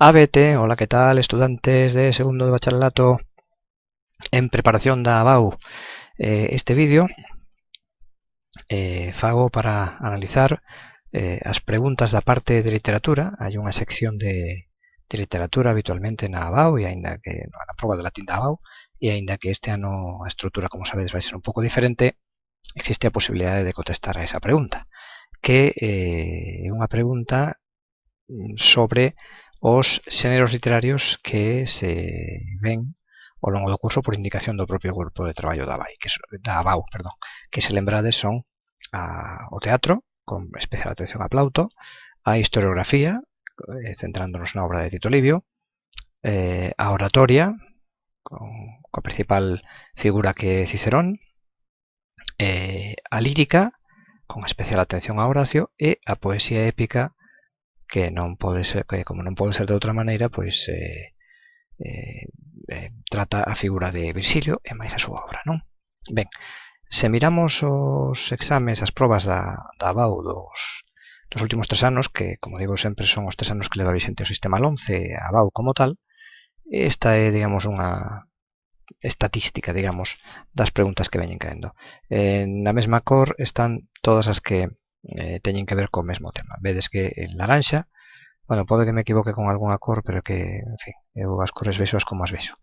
ABT, hola, ¿qué tal? Estudantes de segundo de bacharelato en preparación da ABAU. Este vídeo fago para analizar as preguntas da parte de literatura. Hai unha sección de literatura habitualmente na ABAU e aínda que na proba de latín da ABAU, e aínda que este ano a estrutura, como sabedes, vai ser un pouco diferente, existe a posibilidade de contestar a esa pregunta, que é unha pregunta sobre os xéneros literarios que se ven ao longo do curso por indicación do propio grupo de traballo da ABAU, que se lembrades son o teatro, con especial atención a Plauto, a historiografía, centrándonos na obra de Tito Livio, a oratoria, con a principal figura que é Cicerón, a lírica, con especial atención a Horacio, e a poesía épica, que non pode ser, que como non pode ser de outra maneira, pois trata a figura de Virxilio e máis a súa obra, non? Ben, se miramos os exames, as probas da ABAU dos últimos 3 anos, que, como digo sempre, son os 3 anos que leva vixente o sistema LOMCE e a ABAU como tal, esta é, digamos, unha estatística, digamos, das preguntas que veñen caendo. Na mesma cor están todas as que teñen que ver co mesmo tema. Vedes que en laranxa, bueno, pode que me equivoque con algunha cor, pero que, en fin, eu as cores vexoas como as vexo.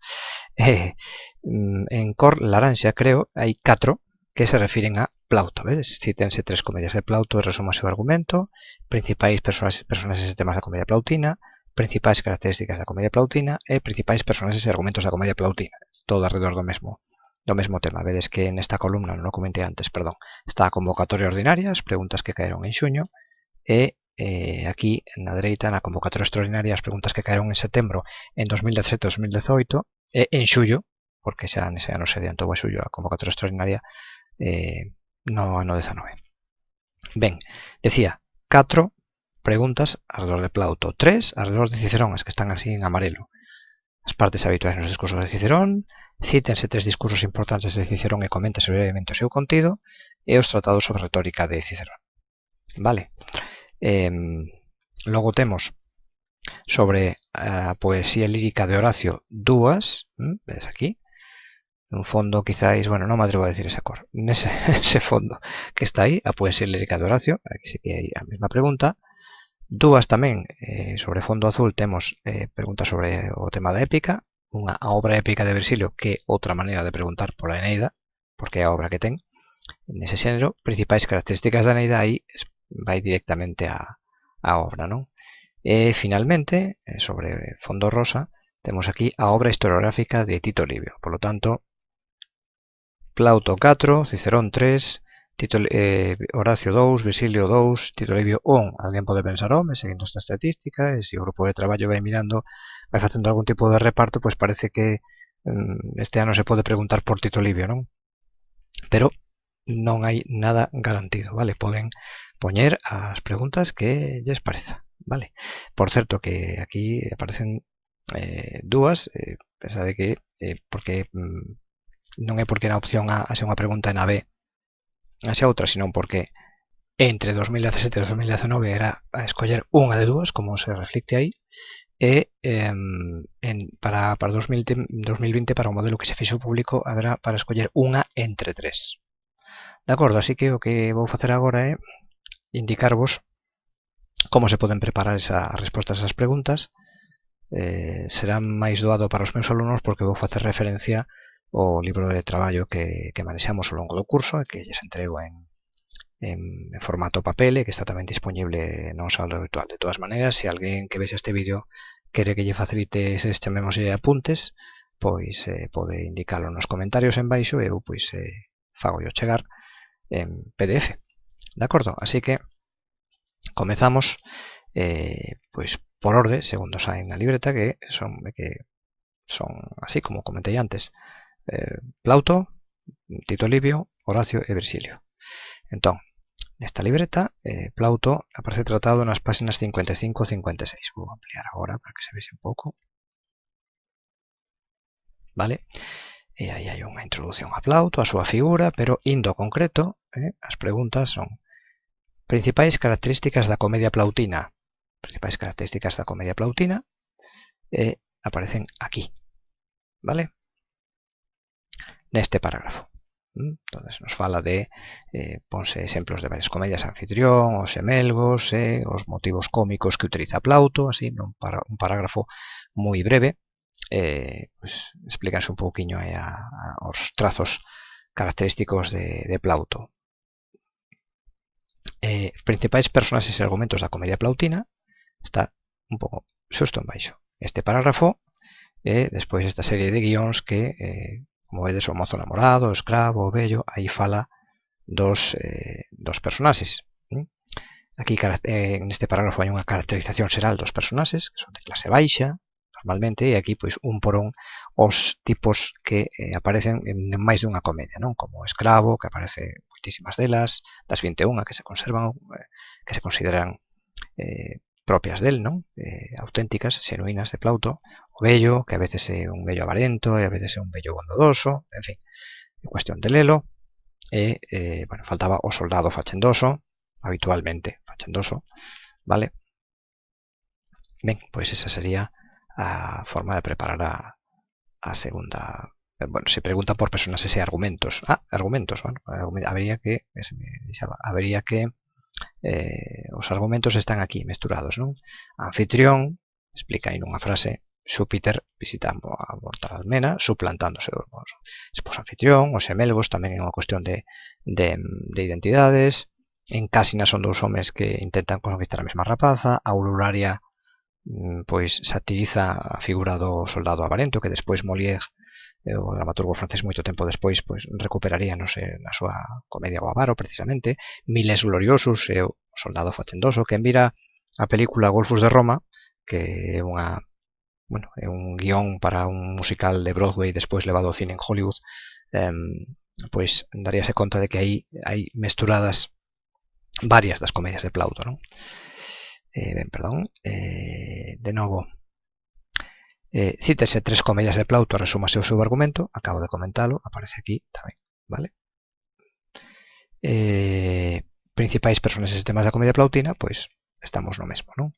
En cor laranxa, creo, hai 4 que se refiren a Plauto, vedes? Cítense 3 comedias de Plauto e resuma o seu argumento, principais personaxes e temas da comedia plautina, principais características da comedia plautina e principais personaxes e argumentos da comedia plautina. Todo alrededor do mesmo tema. Vedes que nesta columna, non o comentei antes, perdón, está a convocatoria ordinaria, as preguntas que caeron en xuño, e aquí na dereita, na convocatoria extraordinaria, as preguntas que caeron en setembro en 2017-2018 e en xullo, porque xa nese ano se adiantou a xullo a convocatoria extraordinaria no ano 19. Ben, decía 4 preguntas alrededor de Plauto, 3 alrededor de Cicerón, as que están así en amarelo. As partes habituais nos discursos de Cicerón, cítense 3 discursos importantes de Cicerón e coméntase brevemente o seu contido, e os tratados sobre retórica de Cicerón. Vale. Logo temos sobre a poesía lírica de Horacio dúas, vedes aquí, un fondo quizáis, bueno, non me atrevo a decir esa cor, nese fondo que está aí, a poesía lírica de Horacio, aquí sí que hai a mesma pregunta. Dúas tamén, sobre fondo azul temos preguntas sobre o tema da épica, unha a obra épica de Virxilio, que é outra maneira de preguntar pola Eneida, porque é a obra que ten nese xénero, principais características da Eneida, aí vai directamente a obra, non? E finalmente, sobre fondo rosa, temos aquí a obra historiográfica de Tito Livio. Por lo tanto, Plauto 4, Cicerón 3, Horacio 2, Virxilio 2, Tito Livio 1. Alguén pode pensar, home, seguindo esta estatística, e se o grupo de traballo vai mirando, vai facendo algún tipo de reparto, pois parece que este ano se pode preguntar por Tito Livio, non? Pero non hai nada garantido, vale? Poden poñer as preguntas que lles pareza, vale? Por certo, que aquí aparecen dúas, pensade que porque non é porque na opción A haxe unha pregunta e na B haxe outra, senón porque entre 2017 e 2019 era a escoller unha de dúas, como se reflicte aí, e para 2020, para o modelo que se fixo público, haberá para escoller unha entre 3. De acordo, así que o que vou facer agora é indicarvos como se poden preparar as respostas a esas preguntas. Será máis doado para os meus alumnos porque vou facer referencia ao libro de traballo que manexamos ao longo do curso e que lles entrego en formato papel e que está tamén disponible no saldo virtual. De todas maneiras, se alguén que vexa este vídeo quere que lle facilite eses chamémoslle apuntes, pois pode indicalo nos comentarios en baixo e eu pois fago yo chegar en PDF. De acordo? Así que comezamos pois por orde, segundo saen na libreta, que son así como comentei antes. Plauto, Tito Livio, Horacio e Virxilio. Entón, nesta libreta, Plauto aparece tratado nas páxinas 55 e 56. Vou ampliar agora para que se vexe un pouco. Vale? E aí hai unha introducción a Plauto, a súa figura, pero indo ao concreto, as preguntas son principais características da comedia plautina. Principais características da comedia plautina. aparecen aquí, vale? Neste parágrafo. Entonces nos fala de ponse exemplos de varias comedias anfitrión, os semelgos, os motivos cómicos que utiliza Plauto, así, un parágrafo moi breve, pues explicarse un pouquiño os trazos característicos de Plauto. Principais personaxes e argumentos da comedia plautina está un pouco xusto en baixo. Este parágrafo e despois esta serie de guións que como vedes, o mozo namorado, o escravo, o vello, aí fala dos personaxes. Aquí neste parágrafo hai unha caracterización xeral dos personaxes, que son de clase baixa, normalmente, e aquí pois un por un os tipos que aparecen en máis dunha comedia, non? Como o escravo, que aparece moitísimas delas, das 21 que se conservan, que se consideran propias del, non? Auténticas, xenuínas de Plauto, o vello, que a veces é un vello avarento e a veces é un vello bondadoso, en fin, é cuestión de lelo. E, bueno, faltaba o soldado fachendoso, habitualmente fachendoso, vale? Ben, pois esa sería a forma de preparar a segunda. Bueno, se pregunta por personaxes e argumentos. Argumentos, bueno, habría que os argumentos están aquí mesturados, non? Anfitrión explica aí nunha frase: Xúpiter visitando a Mortalmena, suplantándose os esposo anfitrión. Os semelgos tamén é unha cuestión de identidades. En Cásina son dous homes que intentan conquistar a mesma rapaza. A Aurularia pois satiriza a figura do soldado avarento, que despois Molière, o dramaturgo francés, moito tempo despois pois recuperaría, non sei, na súa comedia O avaro, precisamente. Miles gloriosos e o soldado fachendoso. Quen vira a película Golfos de Roma, que é unha é un guión para un musical de Broadway despois levado ao cine en Hollywood, pois daríase conta de que aí hai mesturadas varias das comedias de Plauto, non? De novo, cítese 3 comedias de Plauto, resúmase o seu argumento, acabo de comentalo, aparece aquí tamén, vale? Principais personaxes e temas da comedia plautina, pois estamos no mesmo, non?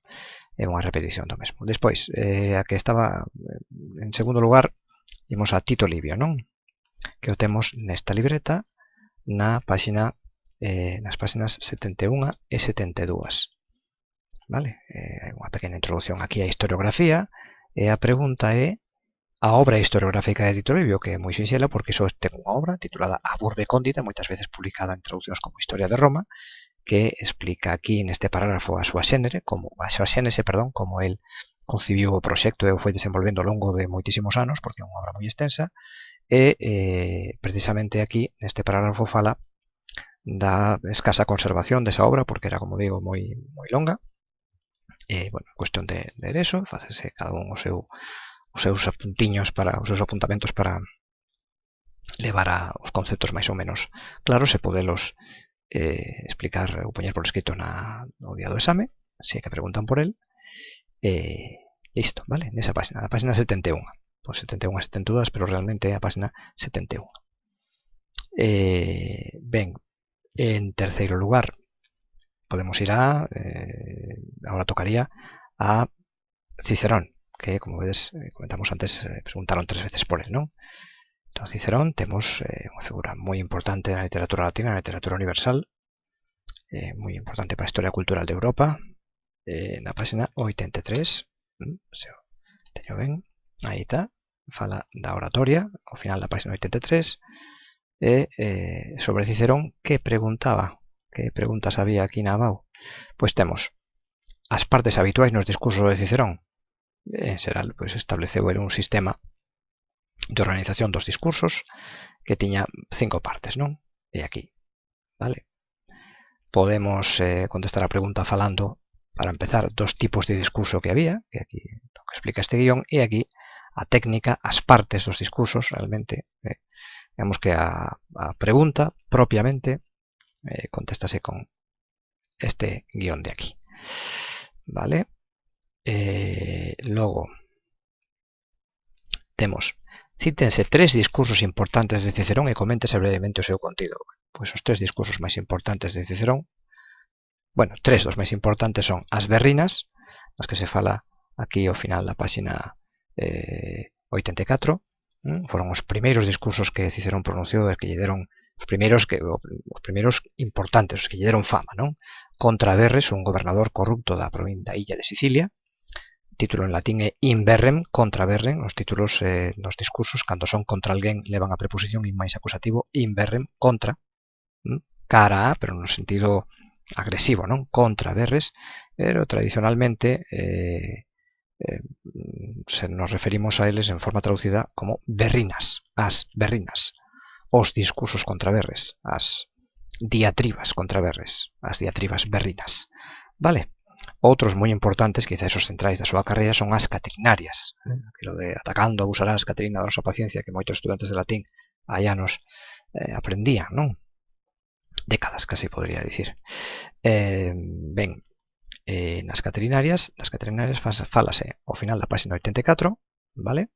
É unha repetición do mesmo. Despois, a que estaba en segundo lugar, imos a Tito Livio, non? Que o temos nesta libreta nas páxinas 71 e 72. Vale? Unha pequena introducción aquí á historiografía, e a pregunta é a obra historiográfica de Tito Livio, que é moi sinxela porque só ten unha obra titulada A Burbe Cóndita, moitas veces publicada en traduccións como Historia de Roma, que explica aquí neste parágrafo a súa xénese, como el concibiu o proxecto e o foi desenvolvendo ao longo de moitísimos anos, porque é unha obra moi extensa, e precisamente aquí neste parágrafo fala da escasa conservación desa obra, porque era, como digo, moi longa. Bueno, cuestión de ler eso, facerse cada un os seus apuntiños, os seus apuntamentos para levar os conceptos máis ou menos claros e podelos explicar ou poñer por escrito no día do exame, así que preguntan por el. Listo, vale? Nesa página, a página 71. Pois 71 a 72, pero realmente é a página 71. Ben, en terceiro lugar, podemos ir agora tocaría a Cicerón, que, como vedes, comentamos antes, preguntaron 3 veces por él, non? Entón, Cicerón, temos unha figura moi importante na literatura latina, na literatura universal, moi importante para a historia cultural de Europa, na página 83, se o teño ben, aí está, fala da oratoria, ao final da página 83, e sobre Cicerón, que preguntaba? Que preguntas había aquí na ABAU? Pois temos as partes habituais nos discursos de Cicerón. En xeral, pois estableceu un sistema de organización dos discursos que tiña 5 partes, non? E aquí, vale? Podemos contestar a pregunta falando, para empezar, dos tipos de discurso que había, que aquí lo que explica este guión, e aquí a técnica, as partes dos discursos, realmente, digamos que a pregunta propiamente contéstase con este guión de aquí, vale? Logo temos, cítense 3 discursos importantes de Cicerón e coméntese brevemente o seu contido. Pois os 3 discursos máis importantes de Cicerón, tres dos máis importantes son as berrinas, nas que se fala aquí ao final da página 84. Foron os primeiros discursos que Cicerón pronunciou e que lle deron os primeiros importantes, os que lle deron fama, non? Contra Verres, un gobernador corrupto da illa de Sicilia. O título en latín é in verrem, contra verrem. Os títulos nos discursos, cando son contra alguén, levan a preposición in máis acusativo, in verrem, contra, cara a, pero no sentido agresivo, non? Contra Verres, pero tradicionalmente se nos referimos a eles en forma traducida como berrinas, as berrinas, os discursos contra Verres, as diatribas contra Verres, as diatribas berrinas. Vale? Outros moi importantes, quizás os centrais da súa carreira, son as catrinarias. Aquilo de atacando abusarás, Catrina, da nosa paciencia, que moitos estudantes de latín hai anos aprendían, non? Décadas, casi podría dicir. Ben, das catrinarias fálase ao final da página 84, vale?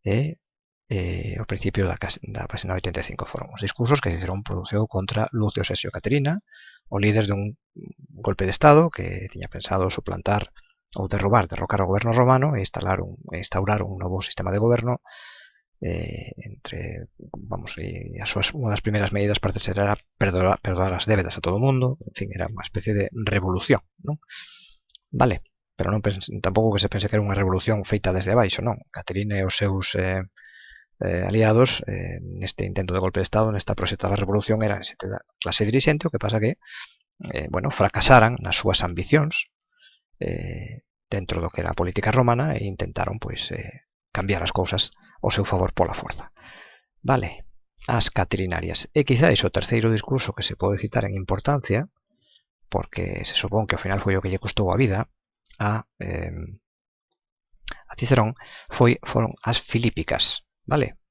Ao principio da página 85 foron os discursos que Cicerón pronunciou contra Lucio Sesio Caterina, o líder dun golpe de estado que tiña pensado suplantar ou derrocar o goberno romano e instaurar un novo sistema de goberno. Unha das primeiras medidas parece ser era perdoar as débedas a todo o mundo. En fin, era unha especie de revolución, non? Vale, pero non tampouco que se pense que era unha revolución feita desde abaixo, non? Caterina e os seus aliados neste intento de golpe de estado, nesta proxectada revolución, eran da clase dirixente. O que pasa que fracasaran nas súas ambicións dentro do que era a política romana e intentaron cambiar as cousas ao seu favor pola forza. Vale, as catrinarias. E quizáis o terceiro discurso que se pode citar en importancia, porque se supón que ao final foi o que lle custou a vida a Cicerón, foron as filípicas. Vale?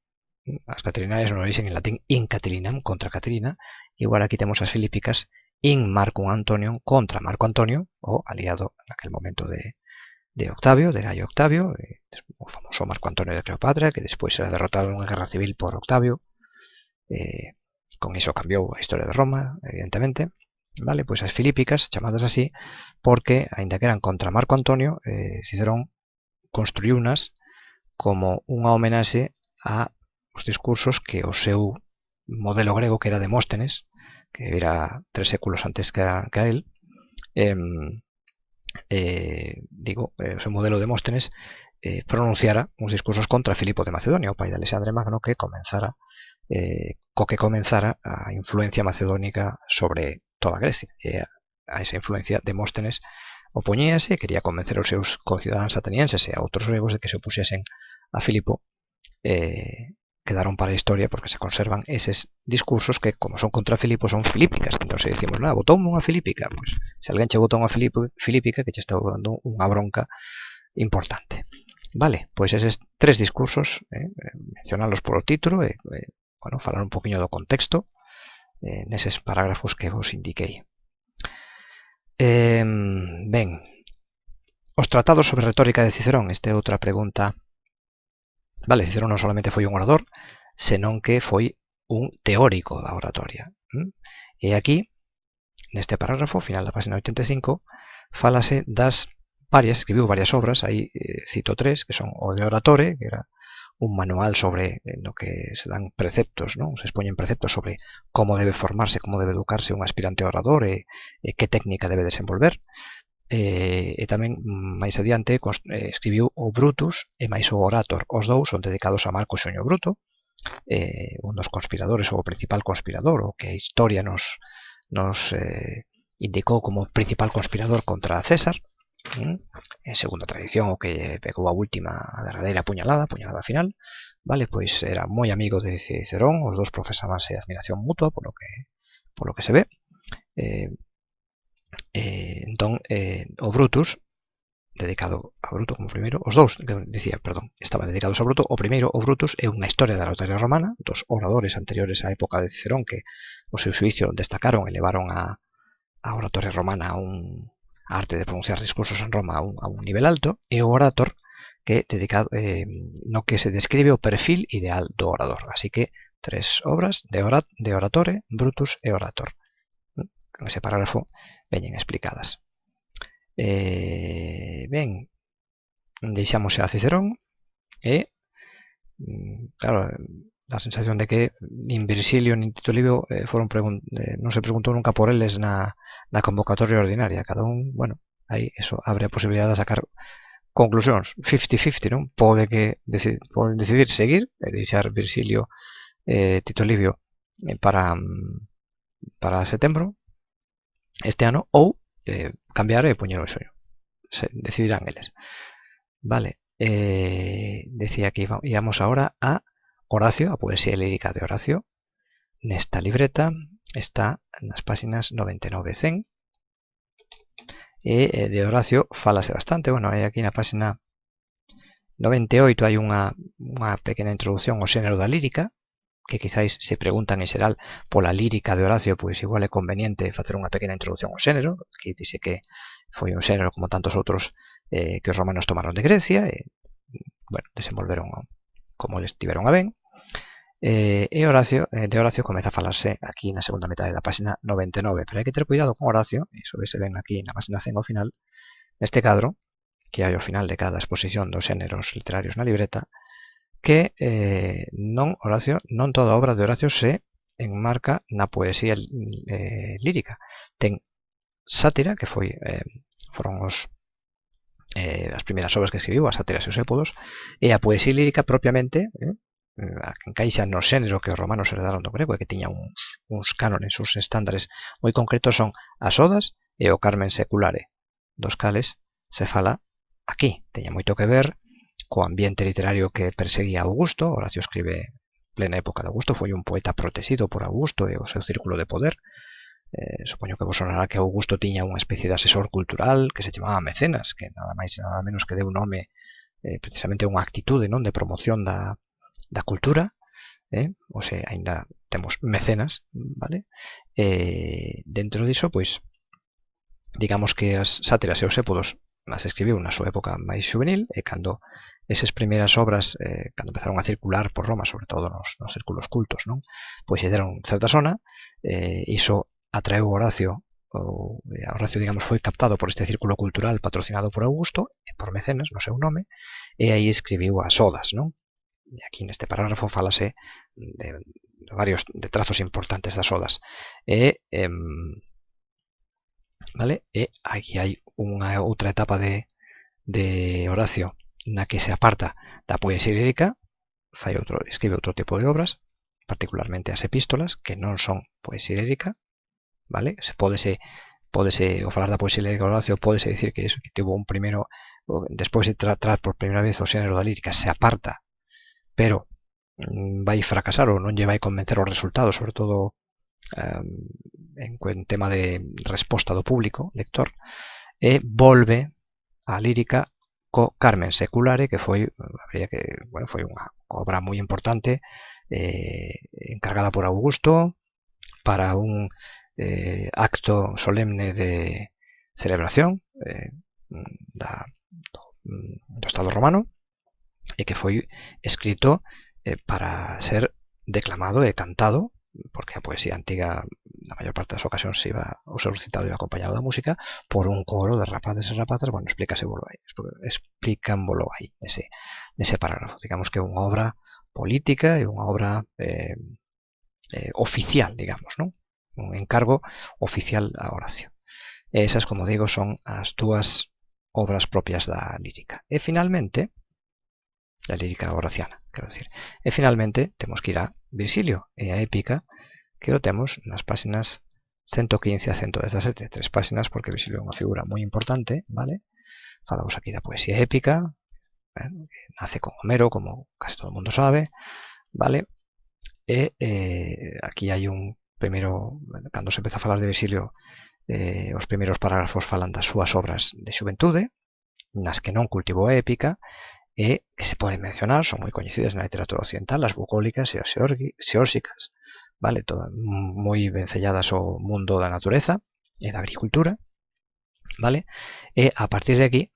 As catrinarias non orixen en latín in Catilinam, contra Caterina. Igual aquí temos as filípicas in Marcum Antonium, contra Marco Antonio, o aliado naquel momento de Octavio, de Gaio Octavio, o famoso Marco Antonio de Cleopatra, que despois será derrotado nunha guerra civil por Octavio. Con iso cambiou a historia de Roma, evidentemente. Vale, pois as filípicas, chamadas así, porque, aínda que eran contra Marco Antonio, Cicerón construíunas como unha homenaxe a os discursos que o seu modelo grego, que era Demóstenes, que era 3 séculos antes que a él, o seu modelo Demóstenes pronunciara uns discursos contra Filipo de Macedonia, o pai de Alexandre Magno, que comenzara a influencia macedónica sobre toda Grecia. E a esa influencia Demóstenes opoñíase e quería convencer aos seus concidadáns atenienses e a outros gregos de que se opuxesen a Filipo. Quedaron para a historia porque se conservan eses discursos que, como son contra Filipo, son filípicas. Entón, se dicimos, botoume unha filípica, pois se alguén che botou unha filípica, que che está dando unha bronca importante. Vale, pois eses 3 discursos, mencionalos polo título e falar un poquinho do contexto neses parágrafos que vos indiquei. Ben, os tratados sobre retórica de Cicerón. Esta é outra pregunta. Vale, Cicerón non solamente foi un orador, senón que foi un teórico da oratoria. E aquí, neste parágrafo, final da página 85, fálase escribiu varias obras. Aí cito 3, que son o de Oratore, que era un manual sobre no que se dan preceptos, non? Se expoñen preceptos sobre como debe formarse, como debe educarse un aspirante orador e que técnica debe desenvolver. E tamén máis adiante escribiu o Brutus e máis o Orator. Os dous son dedicados a Marco Xonio Bruto, un dos conspiradores, ou o principal conspirador, o que a historia nos indicou como principal conspirador contra César. En segunda tradición, o que pegou a derradeira puñalada final. Vale, pois era moi amigo de Cicerón. Os dous profesábanse admiración mutua polo que se ve. Entón, o Brutus, dedicado a Bruto como primeiro, os dous, estaban dedicados a Bruto. O primeiro, o Brutus, é unha historia da oratoria romana, dos oradores anteriores á época de Cicerón que o seu xuicio destacaron e levaron a oratoria romana a arte de pronunciar discursos en Roma a un nivel alto. E o Orator, que dedicado no que se describe o perfil ideal do orador. Así que 3 obras de Oratore, Brutus e Orator. En ese parágrafo veñen explicadas. Ben, deixamos a Cicerón E, claro, a sensación de que nin Virgilio nin Tito Livio non se preguntou nunca por eles na convocatoria ordinaria. Cada un, bueno, aí eso abre a posibilidade de sacar conclusións 50-50, non? Poden decidir seguir e deixar Virgilio Tito Livio para setembro este ano ou cambiar e poñer o xoño. Decidirán eles. Vale, decía que íbamos ahora a Horacio, a poesía lírica de Horacio. Nesta libreta está nas páxinas 99 e 100 e de Horacio falase bastante. Bueno, hai aquí na páxina 98 hai unha pequena introducción ao xénero da lírica, que quizáis se preguntan en xeral pola lírica de Horacio, pois igual é conveniente facer unha pequena introducción ao xénero, que dice que foi un xénero como tantos outros que os romanos tomaron de Grecia e, bueno, desenvolveron como les tiveron a ben. E de Horacio comeza a falarse aquí na segunda metade da páxina 99, pero hai que ter cuidado con Horacio, iso se ven aquí na páxina 100 ao final, neste cadro, que hai ao final de cada exposición dos xéneros literarios na libreta, que non toda obra de Horacio se enmarca na poesía lírica. Ten sátira, que foron as primeiras obras que escribiu, as sátiras e os épodos, e a poesía lírica propiamente, a que encaixa no xénero que os romanos heredaron do grego e que tiña uns cánones, uns estándares moi concretos, son as odas e o Carmen Seculare, dos cales se fala aquí. Teña moito que ver co ambiente literario que perseguía Augusto. Horacio escribe plena época de Augusto, foi un poeta protegido por Augusto e o seu círculo de poder. Supoño que vos sonará que Augusto tiña unha especie de asesor cultural que se chamaba Mecenas, que nada máis e nada menos que deu nome precisamente a unha actitude, non, de promoción da cultura, ou se aínda temos mecenas, vale? Dentro diso, pois, digamos que as sátiras e os épodos as escribiu na súa época máis juvenil, e cando esas primeiras obras, cando empezaron a circular por Roma, sobre todo nos círculos cultos, non, pois lle deron certa sona, iso atraeu Horacio, Horacio, digamos, foi captado por este círculo cultural patrocinado por Augusto e por Mecenas no seu nome, e aí escribiu as odas, non? E aquí neste parágrafo falase de varios de trazos importantes das odas. Vale? E aquí hai unha outra etapa de Horacio na que se aparta da poesía lírica, escribe outro tipo de obras, particularmente as epístolas, que non son poesía lírica, vale? Ao falar da poesía lírica de Horacio, pódese dicir que iso, que tivo un primeiro, despois de tratar por primeira vez o xénero da lírica, se aparta, pero vai fracasar ou non lle vai convencer os resultados, sobre todo en tema de resposta do público lector, e volve a lírica co Carmen Seculare, que foi unha obra moi importante, encargada por Augusto para un acto solemne de celebración do Estado romano, e que foi escrito para ser declamado e cantado, porque a poesía antiga na maior parte das ocasións o seu recitado iba acompañado da música, por un coro de rapaces e rapazas. Bueno, explícanvolo aí nese parágrafo. Digamos que é unha obra política e unha obra oficial, digamos, non? Un encargo oficial a Horacio. E esas, como digo, son as dúas obras propias da lírica. E finalmente, da lírica horaciana, quero decir. E finalmente temos que ir a Virgilio e a épica, que o temos nas páxinas 115 a 117, 3 páxinas, porque Virgilio é unha figura moi importante, vale? Falamos aquí da poesía épica, que nace con Homero, como casi todo o mundo sabe, vale? E aquí hai un primeiro, cando se empeza a falar de Virgilio, os primeiros parágrafos falan das súas obras de xuventude, nas que non cultivou a épica, e que se poden mencionar, son moi coñecidas na literatura occidental, as bucólicas e as xeórsicas, vale? Todas moi vencelladas ao mundo da natureza e da agricultura, vale? E a partir de aquí,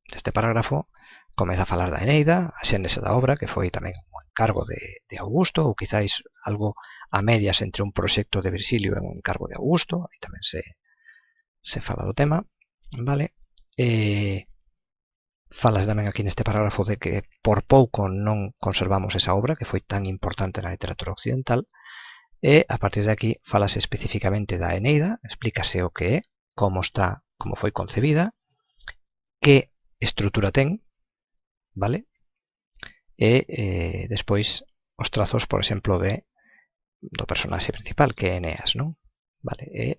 deste parágrafo, comeza a falar da Eneida, a xénese da obra, que foi tamén un encargo de Augusto, ou quizáis algo a medias entre un proxecto de Virgilio e un encargo de Augusto, aí tamén se fala do tema, vale? Falas tamén aquí neste parágrafo de que por pouco non conservamos esa obra que foi tan importante na literatura occidental, e a partir de aquí falase especificamente da Eneida, explícase o que é, como está, como foi concebida, que estrutura ten, vale? E despois os trazos, por exemplo, do personaxe principal, que é Eneas, non? Vale, e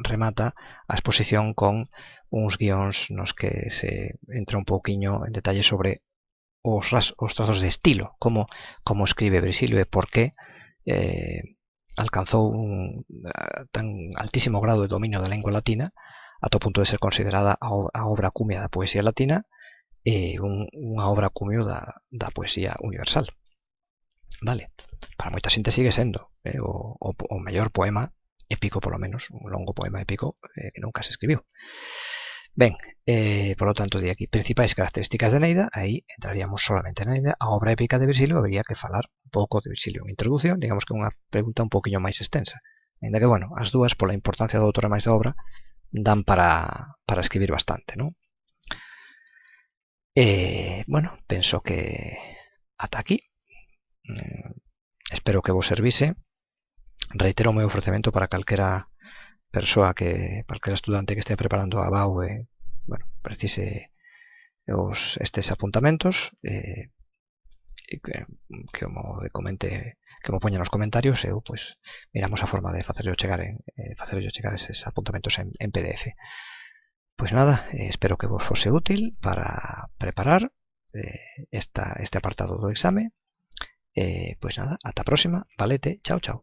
remata a exposición con uns guións nos que se entra un pouquiño en detalle sobre os trazos de estilo, como escribe Virgilio e por que alcanzou un tan altísimo grado de dominio da lingua latina ata o punto de ser considerada a obra cumia da poesía latina e unha obra cumio da poesía universal. Vale, para moita xente sigue sendo o mellor poema épico, polo menos, un longo poema épico que nunca se escribiu. Ben, por lo tanto, de aquí, principais características de Eneida, aí entraríamos solamente en Eneida. A obra épica de Virgilio habería que falar un pouco de Virgilio. En introducción, digamos que unha pregunta un pouquiño máis extensa. Ainda que, bueno, as dúas, pola importancia do autor e máis da obra, dan para escribir bastante, non? Bueno, penso que ata aquí. Espero que vos servise. Reitero o meu ofrecemento para calquera persoa calquera estudante que este preparando a BAU bueno, precise estes apuntamentos que mo comente, que mo poña nos comentarios e eu pois miramos a forma de facerlo chegar eses apuntamentos en PDF. Pois nada, espero que vos fose útil para preparar este apartado do exame. Pois nada, ata a próxima, valete, chao, chao.